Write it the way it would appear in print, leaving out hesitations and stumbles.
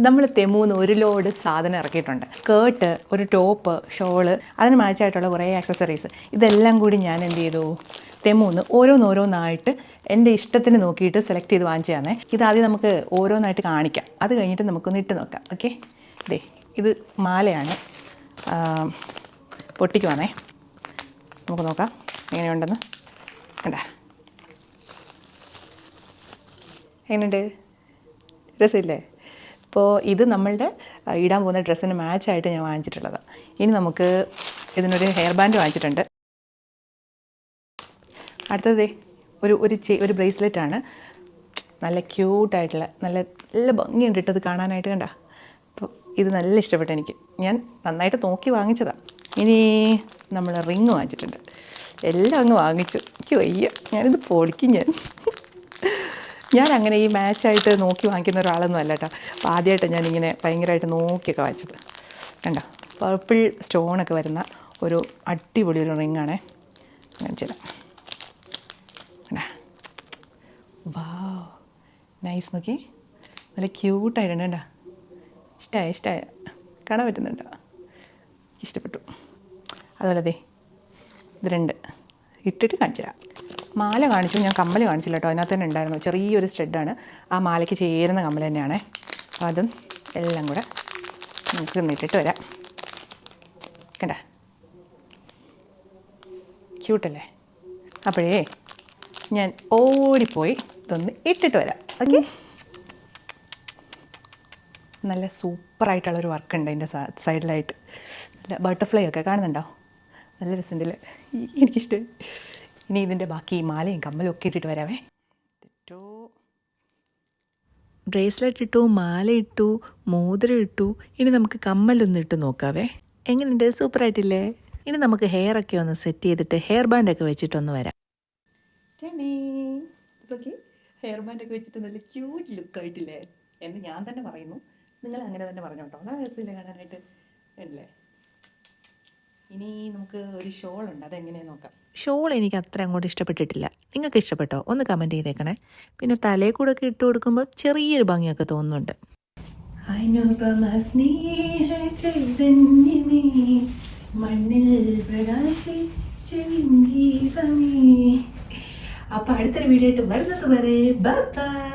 നമ്മൾ തെമൂന്ന് ഒരു ലോഡ് സാധനം ഇറക്കിയിട്ടുണ്ട്. സ്കേർട്ട്, ഒരു ടോപ്പ്, ഷോള്, അതിന് മാച്ചായിട്ടുള്ള കുറേ ആക്സസറീസ്, ഇതെല്ലാം കൂടി ഞാൻ എന്ത് ചെയ്തു, തെമൂന്ന് ഓരോന്നായിട്ട് എൻ്റെ ഇഷ്ടത്തിന് നോക്കിയിട്ട് സെലക്ട് ചെയ്ത് വാങ്ങിച്ചതാണേ. ഇതാദ്യം നമുക്ക് ഓരോന്നായിട്ട് കാണിക്കാം, അത് കഴിഞ്ഞിട്ട് നമുക്കൊന്ന് ഇട്ട് നോക്കാം. ഓക്കെ, ഇത് മാലയാണ്, പൊട്ടിക്കുവാണേ. നമുക്ക് നോക്കാം എങ്ങനെയുണ്ടെന്ന്. കണ്ടാ എങ്ങനെയുണ്ട്, രസമില്ലേ? അപ്പോൾ ഇത് നമ്മളുടെ ഇടാൻ പോകുന്ന ഡ്രസ്സിന് മാച്ചായിട്ട് ഞാൻ വാങ്ങിച്ചിട്ടുള്ളത്. ഇനി നമുക്ക് ഇതിനൊരു ഹെയർ ബാൻഡ് വാങ്ങിച്ചിട്ടുണ്ട്. അടുത്തത് ഒരു ബ്രേസ്ലെറ്റാണ്, നല്ല ക്യൂട്ടായിട്ടുള്ള, നല്ല ഭംഗിയുണ്ട് ഇട്ടത് കാണാനായിട്ട്. കണ്ട, അപ്പോൾ ഇത് നല്ല ഇഷ്ടപ്പെട്ടു എനിക്ക്, ഞാൻ നന്നായിട്ട് നോക്കി വാങ്ങിച്ചതാണ്. ഇനി നമ്മൾ റിങ് വാങ്ങിച്ചിട്ടുണ്ട്. എല്ലാം അങ്ങ് വാങ്ങിച്ചു, എനിക്ക് വയ്യ, ഞാനിത് പൊളിക്കും. ഞാൻ അങ്ങനെ ഈ മാച്ചായിട്ട് നോക്കി വാങ്ങിക്കുന്ന ഒരാളൊന്നും അല്ല കേട്ടോ. അപ്പോൾ ആദ്യമായിട്ട് ഞാനിങ്ങനെ ഭയങ്കരമായിട്ട് നോക്കിയൊക്കെ വാങ്ങിച്ചത്. കണ്ടോ, പർപ്പിൾ സ്റ്റോണൊക്കെ വരുന്ന ഒരു അടിപൊളി ഒരു റിങ്ങാണേ. കാണിച്ചു തരാം. കണ്ടാ, വാവ്, നൈസ്. നോക്കി, നല്ല ക്യൂട്ടായിട്ടുണ്ട്. കണ്ടോ, ഇഷ്ടമായ കാണാൻ പറ്റുന്നുണ്ടോ? ഇഷ്ടപ്പെട്ടു. അതുപോലെ ഇത് 2 ഇട്ടിട്ട് കാണിച്ചു തരാം. മാല കാണിച്ചു, ഞാൻ കമ്മൽ കാണിച്ചില്ല കേട്ടോ. അതിനകത്ത് തന്നെ ഉണ്ടായിരുന്നു ചെറിയൊരു സ്റ്റഡാണ്, ആ മാലയ്ക്ക് ചേരുന്ന കമ്മൽ തന്നെയാണേ. അപ്പോൾ അതും എല്ലാം കൂടെ നമുക്ക് ഇട്ടിട്ട് വരാം. കണ്ട, ക്യൂട്ടല്ലേ? അപ്പോഴേ ഞാൻ ഓടിപ്പോയി ഇതൊന്ന് ഇട്ടിട്ട് വരാം. ഓക്കെ, നല്ല സൂപ്പറായിട്ടുള്ളൊരു വർക്കുണ്ട് അതിൻ്റെ സൈഡിലായിട്ട്. നല്ല ബട്ടർഫ്ലൈ ഒക്കെ കാണുന്നുണ്ടോ? നല്ല രസമുണ്ടല്ലേ, എനിക്കിഷ്ടം. ഇനി ഇതിൻ്റെ ബാക്കി മാലയും കമ്മലും ഒക്കെ ഇട്ടിട്ട് വരാവേ. ബ്രേസ്ലെറ്റ് ഇട്ടു, മാല ഇട്ടു, മോതിരം ഇട്ടു. ഇനി നമുക്ക് കമ്മലൊന്ന് ഇട്ട് നോക്കാവേ. എങ്ങനെയുണ്ട്? സൂപ്പറായിട്ടില്ലേ? ഇനി നമുക്ക് ഹെയറൊക്കെ ഒന്ന് സെറ്റ് ചെയ്തിട്ട് ഹെയർ ബാൻഡൊക്കെ വെച്ചിട്ടൊന്ന് വരാം. ഹെയർ ബാൻഡൊക്കെ വെച്ചിട്ട് നല്ല ക്യൂട്ട് ലുക്കായിട്ടില്ലേ എന്ന് ഞാൻ തന്നെ പറയുന്നു. നിങ്ങൾ അങ്ങനെ തന്നെ പറഞ്ഞോട്ടോ, നല്ല രസമില്ലേ കാണാനായിട്ട് അല്ലേ? ഇനി നമുക്ക് ഒരു ഷോൾ ഉണ്ട്, അതെങ്ങനെയാണെന്ന് നോക്കാം. ഷോൾ എനിക്ക് അത്ര അങ്ങോട്ട് ഇഷ്ടപ്പെട്ടിട്ടില്ല. നിങ്ങൾക്ക് ഇഷ്ടപ്പെട്ടോ? ഒന്ന് കമൻറ്റ് ചെയ്തേക്കണേ. പിന്നെ തലയിൽ കൂടെ ഒക്കെ ഇട്ട് കൊടുക്കുമ്പോൾ ചെറിയൊരു ഭംഗിയൊക്കെ തോന്നുന്നുണ്ട്. അപ്പോൾ അടുത്തൊരു വീഡിയോ ആയിട്ട് വരുന്നത് വരെ ബൈ ബൈ.